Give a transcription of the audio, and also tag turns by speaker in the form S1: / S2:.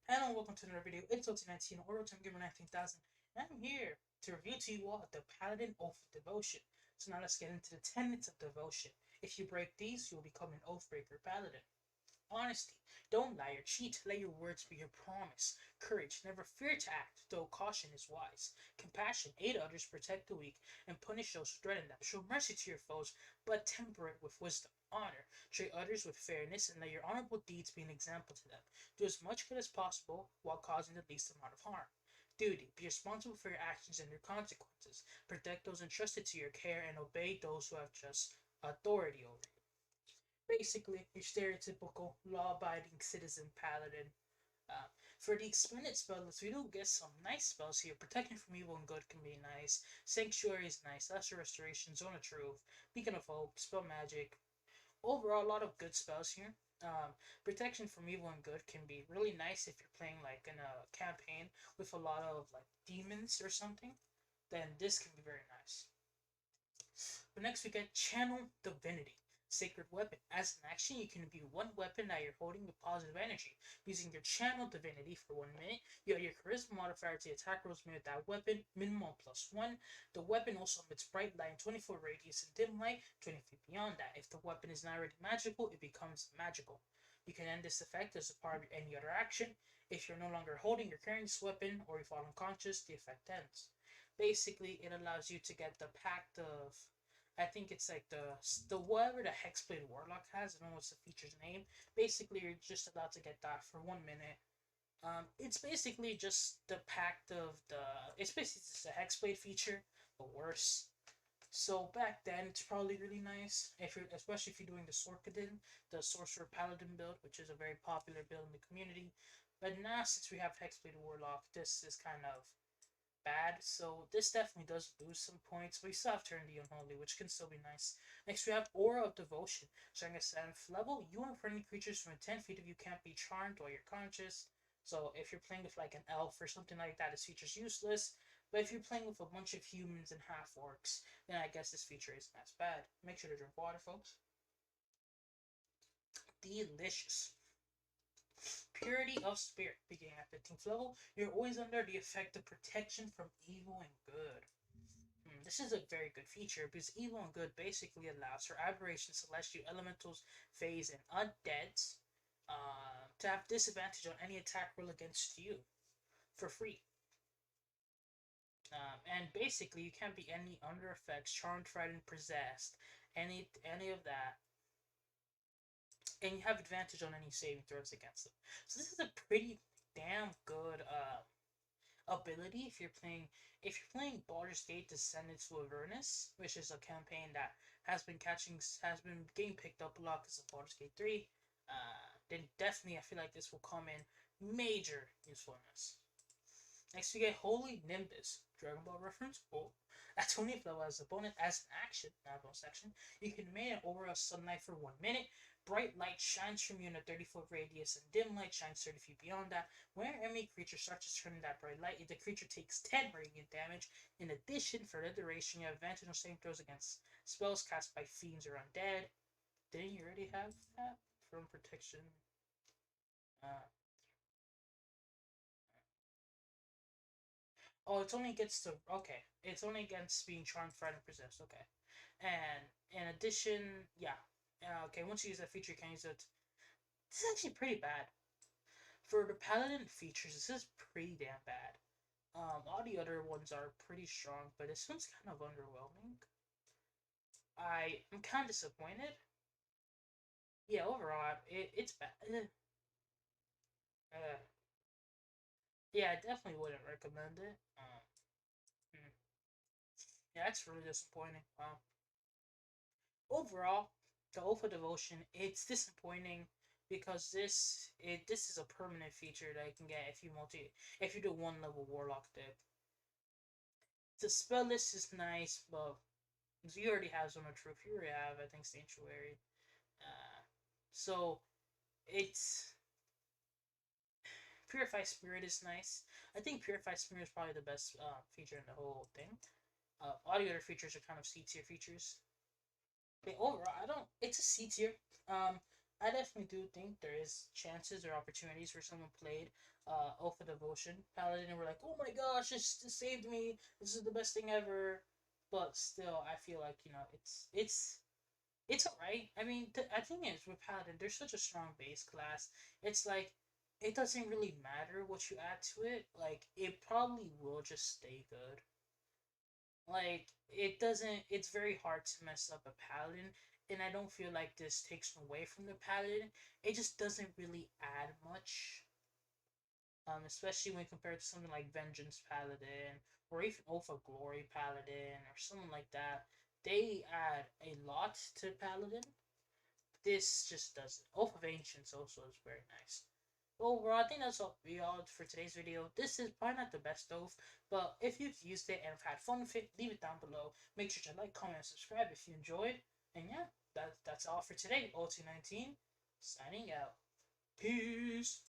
S1: Hello and welcome to another video. It's OT19 or Time Gamer 19,000, and I'm here to review to you all the Paladin Oath of Devotion. So now let's get into the tenets of devotion. If you break these, you'll become an Oathbreaker Paladin. Honesty. Don't lie or cheat. Let your words be your promise. Courage. Never fear to act, though caution is wise. Compassion. Aid others, protect the weak, and punish those who threaten them. Show mercy to your foes, but temper it with wisdom. Honor. Treat others with fairness, and let your honorable deeds be an example to them. Do as much good as possible while causing the least amount of harm. Duty. Be responsible for your actions and your consequences. Protect those entrusted to your care and obey those who have just authority over you. Basically, your stereotypical law-abiding citizen paladin. Uh, for the expanded spell list, we do get some nice spells here. Protection from evil and good can be nice. Sanctuary is nice. Lesser Restoration, Zone of Truth, Beacon of Hope, Spell Magic. Overall, a lot of good spells here. Protection from evil and good can be really nice if you're playing like in a campaign with a lot of like demons or something. Then this can be very nice. But next we get Channel Divinity. Sacred Weapon. As an action, you can imbue one weapon that you're holding with positive energy. Using your Channel Divinity for 1 minute, you add your Charisma modifier to the attack rolls made with that weapon, minimum +1. The weapon also emits bright light in 24 radius and dim light 20 feet beyond that. If the weapon is not already magical, it becomes magical. You can end this effect as a part of any other action. If you're no longer holding or carrying this weapon, or you fall unconscious, the effect ends. Basically, it allows you to get the pact of, I think it's like the whatever the Hexblade Warlock has. I don't know what's the feature's name. Basically, you're just allowed to get that for 1 minute. It's basically just the pact of the. It's basically just a Hexblade feature, but worse. So back then, it's probably really nice if you're, especially if you're doing the Sorkadin, the Sorcerer Paladin build, which is a very popular build in the community. But now, since we have Hexblade Warlock, this is kind of bad, so this definitely does lose some points, but we still have Turn the Unholy, which can still be nice. Next, we have Aura of Devotion. Starting at 7th level, you and friendly creatures from 10 feet of you can't be charmed while you're conscious. So if you're playing with like an elf or something like that, this feature's useless. But if you're playing with a bunch of humans and half orcs, then I guess this feature isn't as bad. Make sure to drink water, folks. Delicious. Purity of Spirit. Beginning at 15th level, you're always under the effect of protection from evil and good. This is a very good feature because evil and good basically allows for aberrations, celestial elementals, phase, and undeads to have disadvantage on any attack roll against you for free. And basically, you can't be any under effects, charmed, frightened, possessed, any of that, and you have advantage on any saving throws against them. So this is a pretty damn good ability if you're playing Baldur's Gate Descendants of Avernus, which is a campaign that has been getting picked up a lot because of Baldur's Gate 3. Then definitely I feel like this will come in major usefulness. Next we get Holy Nimbus, Dragon Ball reference. Oh, at 20th level as a bonus, as an action, not a bonus action, you can make an aura of sunlight for 1 minute. Bright light shines from you in a 30-foot radius, and dim light shines 30 feet beyond that. When an enemy creature starts to turn in that bright light, the creature takes 10 radiant damage. In addition, for the duration, you have advantage on saving throws against spells cast by fiends or undead. Didn't you already have that from protection? Uh, Oh, it's only against the okay. It's only against being charmed, frightened, and possessed. Okay, and in addition, yeah, okay. Once you use that feature, you can use it. This is actually pretty bad for the paladin features. This is pretty damn bad. All the other ones are pretty strong, but this one's kind of underwhelming. I'm kind of disappointed. Yeah, overall, it's bad. Uh, yeah, I definitely wouldn't recommend it. Hmm. Yeah, that's really disappointing. Wow. Overall, the Oath of Devotion, it's disappointing because this is a permanent feature that you can get if you do 1 level Warlock deck. The spell list is nice, but you already have Zone of Truth. You already have, I think, Sanctuary. Uh, so it's Purify Spirit is nice. I think Purify Spirit is probably the best feature in the whole thing. All the other features are kind of C tier features. But overall, I don't. It's a C tier. Um, I definitely do think there is chances or opportunities where someone played Oath of Devotion Paladin and were like, oh my gosh, this saved me. This is the best thing ever. But still, I feel like it's alright. I mean, I think is with Paladin, there's such a strong base class. It's like it doesn't really matter what you add to it. Like it probably will just stay good. Like it doesn't. It's very hard to mess up a Paladin, and I don't feel like this takes away from the Paladin. It just doesn't really add much. Especially when compared to something like Vengeance Paladin or even Oath of Glory Paladin or something like that. They add a lot to Paladin. This just doesn't. Oath of Ancients also is very nice. Overall, I think that's all we all for today's video. This is probably not the best oath, but if you've used it and have had fun with it, leave it down below. Make sure to like, comment, and subscribe if you enjoyed. And yeah, that's all for today. O219 signing out. Peace.